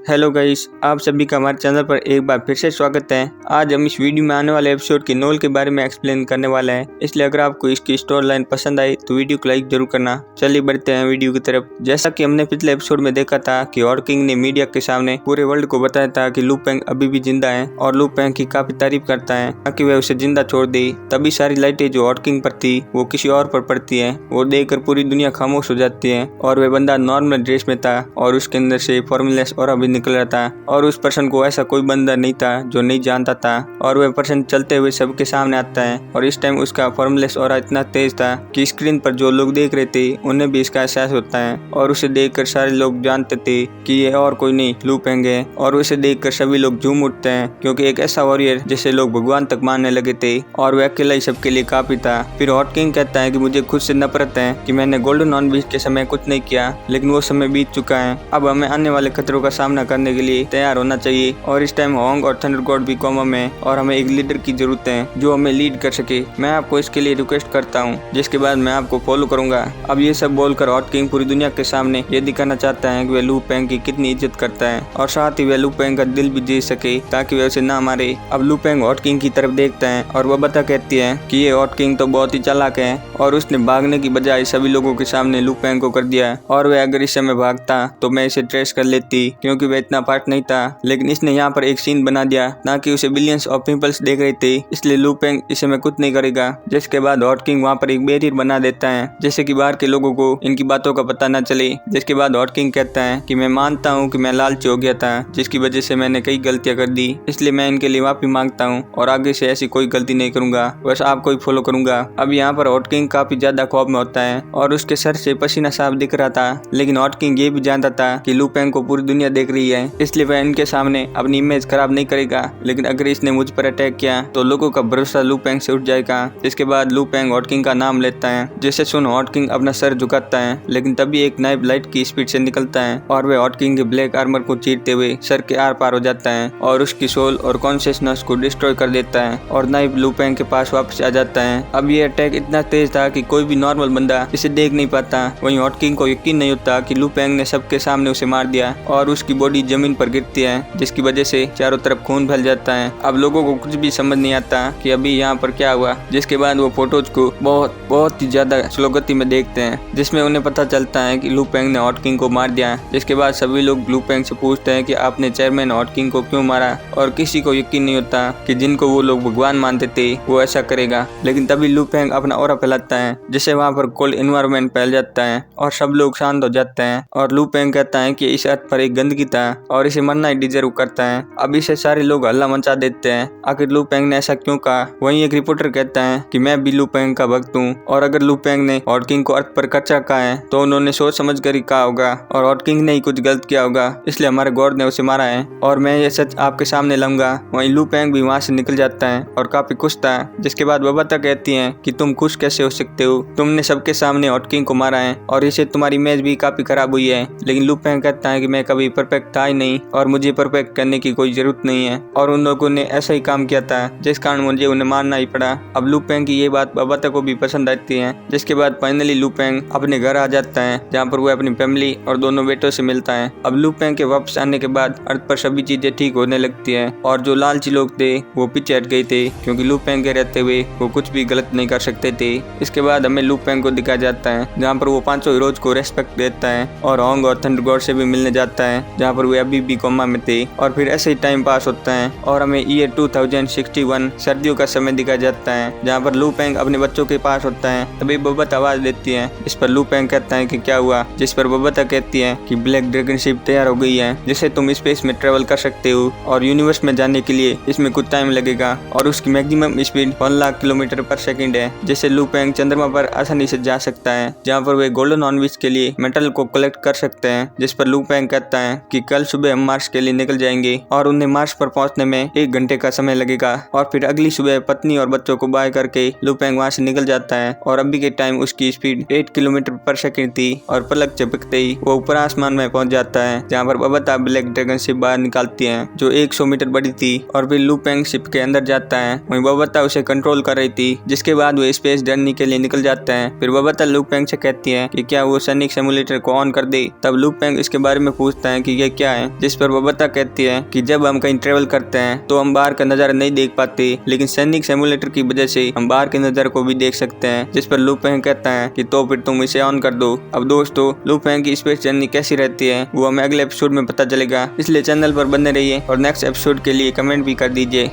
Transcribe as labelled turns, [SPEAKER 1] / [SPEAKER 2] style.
[SPEAKER 1] Hello guys, आप सभी का हमारे चैनल पर एक बार फिर से स्वागत है। आज हम इस वीडियो में आने वाले एपिसोड के नोल के बारे में एक्सप्लेन करने वाले हैं, इसलिए अगर आपको इसकी स्टोरी लाइन पसंद आई तो वीडियो को लाइक जरूर करना। चलिए बढ़ते हैं वीडियो की तरफ। जैसा कि हमने पिछले एपिसोड में देखा था कि ऑड किंग ने मीडिया के सामने पूरे वर्ल्ड को बताया था कि लू पेंग अभी भी जिंदा है और लू पेंग की काफी तारीफ करता है ताकि वह उसे जिंदा छोड़ दे। तभी सारी लाइटें जो ऑड किंग पर थी वो किसी और पर पड़ती है। वो देखकर पूरी दुनिया खामोश हो जाती है और वह बंदा नॉर्मल ड्रेस में था और उसके अंदर से फॉर्मूलेस ऑरा भी निकल रहा था और उस पर्सन को ऐसा कोई बंदा नहीं था जो नहीं जानता था। और वह पर्सन चलते हुए सबके सामने आता है और इस टाइम उसका फॉर्मूलेस ऑरा इतना तेज था कि स्क्रीन पर जो लोग देख रहे थे उन्हें भी इसका एहसास होता है और उसे देखकर सारे लोग जानते थे कि ये और कोई नहीं लू पेंग है। और उसे देखकर सभी लोग झूम उठते हैं क्योंकि एक ऐसा वॉरियर जिसे लोग भगवान तक मानने लगे थे और वह अकेला ही सबके लिए काफी था। फिर ऑड किंग कहता है कि मुझे खुद से नफरत है कि मैंने गोल्डन ऑन बीच के समय कुछ नहीं किया, लेकिन वो समय बीत चुका है। अब हमें आने वाले खतरों का सामना करने के लिए तैयार होना चाहिए और इस टाइम होंग और थंडर गॉड भी कोमा में और हमें एक लीडर की जरूरत है जो हमें लीड कर सके। मैं आपको इसके लिए रिक्वेस्ट करता हूँ जिसके बाद मैं आपको फॉलो करूंगा। अब ये सब बोलकर ऑड किंग पूरी दुनिया के सामने ये दिखाना चाहता है कि वह लू पेंग की कितनी इज्जत करता है और साथ ही वह लू पेंग का दिल भी जीत सके ताकि वह उसे ना मारे। अब लू पेंग ऑड किंग की तरफ देखता है और वह बता कहती है कि ये ऑड किंग तो बहुत ही चालाक है और उसने भागने की बजाय सभी लोगों के सामने लू पेंग को कर दिया और वह अगर इस समय भागता तो मैं इसे ट्रेस कर लेती क्योंकि वह इतना फास्ट नहीं था। लेकिन इसने यहाँ पर एक सीन बना दिया ना कि उसे बिलियंस ऑफ पीपल्स देख रहे थे, इसलिए लू पेंग इस समय कुछ नहीं करेगा। जिसके बाद ऑड किंग वहाँ पर एक बैरियर बना देता है जैसे कि बाहर के लोगों को इनकी बातों का पता न चले। जिसके बाद ऑड किंग कहता है कि मैं मानता हूँ कि मैं लालची हो गया था जिसकी वजह से मैंने कई गलतियां कर दी, इसलिए मैं इनके लिए माफी मांगता हूँ और आगे से ऐसी कोई गलती नहीं करूंगा, बस आपको ही फॉलो करूंगा। अब यहाँ पर ऑड किंग काफी ज्यादा खौफ में होता है और उसके सर से पसीना साफ दिख रहा था। लेकिन ऑड किंग ये भी जानता था कि लू पेंग को पूरी दुनिया देख रही है, इसलिए वह इनके सामने अपनी इमेज खराब नहीं करेगा। लेकिन अगर इसने मुझ पर अटैक किया तो लोगों का भरोसा लू पेंग से उठ जाएगा। इसके बाद लू पेंग ऑड किंग का नाम लेता है जिसे सुन ऑड किंग अपना सर झुकाता है, लेकिन तभी एक नाइफ लाइट की स्पीड से निकलता है और वह ऑड किंग के ब्लैक आर्मर को चीरते हुए सर के आर पार हो जाता है और उसकी सोल और कॉन्शियसनेस को डिस्ट्रॉय कर देता है और नाइफ लू पेंग के पास वापस आ जाता है। अब ये अटैक इतना तेज था कि कोई भी नॉर्मल बंदा इसे देख नहीं पाता। वहीं ऑड किंग को यकीन नहीं होता कि लू पेंग ने सबके सामने उसे मार दिया और उसकी बॉडी जमीन पर गिरती है जिसकी वजह से चारों तरफ खून फैल जाता है। अब लोगों को कुछ भी समझ नहीं आता कि अभी यहाँ पर क्या हुआ। जिसके बाद वो फोटोज को बहुत ही ज्यादा स्लो गति में देखते हैं जिसमें उन्हें पता चलता है कि लू पेंग ने ऑड किंग को मार दिया। जिसके बाद सभी लोग लू पेंग से पूछते हैं कि आपने चेयरमैन ऑड किंग को क्यों मारा और किसी को यकीन नहीं होता कि जिनको वो लोग भगवान मानते थे वो ऐसा करेगा। लेकिन तभी लू पेंग अपना ऑरा फैलाता है जिससे वहाँ पर कोल्ड एनवायरनमेंट फैल जाता है और सब लोग शांत हो जाते हैं और लू पेंग कहता है कि इस अर्थ पर एक गंदगी था और इसे मरना ही डिजर्व करता है। अब इसे सारे लोग हल्ला मचा देते हैं आखिर लू पेंग ने ऐसा क्यों कहा। वहीं एक रिपोर्टर कहता है कि मैं भी लू पेंग का भक्त हूँ और अगर लू पेंग ने ऑड किंग को अर्थ पर कच्चा कहा है तो उन्होंने सोच समझ कर ही कहा होगा और ऑड किंग ने ही कुछ गलत किया होगा, इसलिए हमारे गॉड ने उसे मारा है और मैं ये सच आपके सामने लाऊंगा। वहीं लू पेंग भी वहाँ से निकल जाता है और काफी खुश था। जिसके बाद बबता कहती है कि तुम खुश कैसे हो सकते हो, तुमने सबके सामने ऑड किंग को मारा है और इसे तुम्हारी इमेज भी काफी खराब हुई है। लेकिन लू पेंग कहता है कि मैं कभी परफेक्ट था ही नहीं और मुझे परफेक्ट करने की कोई जरूरत नहीं है और उन लोगों ने ऐसा ही काम किया था जिस कारण मुझे उन्हें मारना ही पड़ा। अब लू पेंग की ये बात बबता को भी पसंद आती है। जिसके बाद फाइनली लू पेंग अपने घर आ जाता है जहाँ पर वो अपनी फैमिली और दोनों बेटों से मिलता है। अब लू पेंग के वापस आने के बाद अर्थ पर सभी चीजें ठीक होने लगती है और जो लालची लोग थे वो पीछे हट गए थे क्योंकि लू पेंग के रहते हुए वो कुछ भी गलत नहीं कर सकते थे। इसके बाद हमें लू पेंग को दिखाया जाता है जहाँ पर वो पांचों हीरोज को रेस्पेक्ट देता है और होंग और थंडर गॉड से भी मिलने जाता है जहाँ पर वे अभी भी कोमा में थे। और फिर ऐसे ही टाइम पास होता है और हमें ईयर 2061 सर्दियों का समय दिखाया जाता है जहाँ पर लू पेंग अपने बच्चों के पास होता है। तभी बबता आवाज देती है। इस पर लू पेंग कहता है कि क्या हुआ, जिस पर बबता कहती है कि ब्लैक ड्रैगन शिप तैयार हो गई है जिससे तुम स्पेस में ट्रेवल कर सकते हो और यूनिवर्स में जाने के लिए इसमें कुछ टाइम लगेगा और उसकी मैक्सिमम स्पीड 1 लाख किलोमीटर पर सेकंड है जिससे लू पेंग चंद्रमा पर आसानी से जा सकता है जहाँ पर वे गोल्डन ऑनविच के लिए मेटल को कलेक्ट कर सकते हैं। जिस पर लू पेंग कहता है कि कल सुबह हम मार्स के लिए निकल जाएंगे और उन्हें मार्स पर पहुंचने में 1 घंटे का समय लगेगा। और फिर अगली सुबह पत्नी और बच्चों को बाय करके लू पेंग वहाँ से निकल जाता है और अभी के टाइम उसकी स्पीड 8 किलोमीटर पर सेकंड थी और पलक झपकते ही वो ऊपर आसमान में पहुंच जाता है जहाँ पर बबता ब्लैक ड्रैगन शिप बाहर निकालती है जो 100 मीटर बड़ी थी और फिर लू पेंग शिप के अंदर जाता है। वहीं बबता उसे कंट्रोल कर रही थी। जिसके बाद वो स्पेस जर्नी के लिए निकल जाता है। फिर बबता लू पेंग से कहती है कि क्या वो सैनिक सिमुलेटर को ऑन कर दे। तब लू पेंग इसके बारे में पूछता है कि ये क्या है, जिस पर वो बता कहती है कि जब हम कहीं ट्रेवल करते हैं तो हम बाहर का नजारा नहीं देख पाते, लेकिन सैनिक सिमुलेटर की वजह से हम बाहर के नजारे को भी देख सकते हैं। जिस पर लू फेंग कहता है कि तो फिर तुम इसे ऑन कर दो। अब दोस्तों, लू फेंग की स्पेस जर्नी कैसी रहती है वो हमें अगले एपिसोड में पता चलेगा, इसलिए चैनल पर बने रहिए और नेक्स्ट एपिसोड के लिए कमेंट भी कर दीजिए।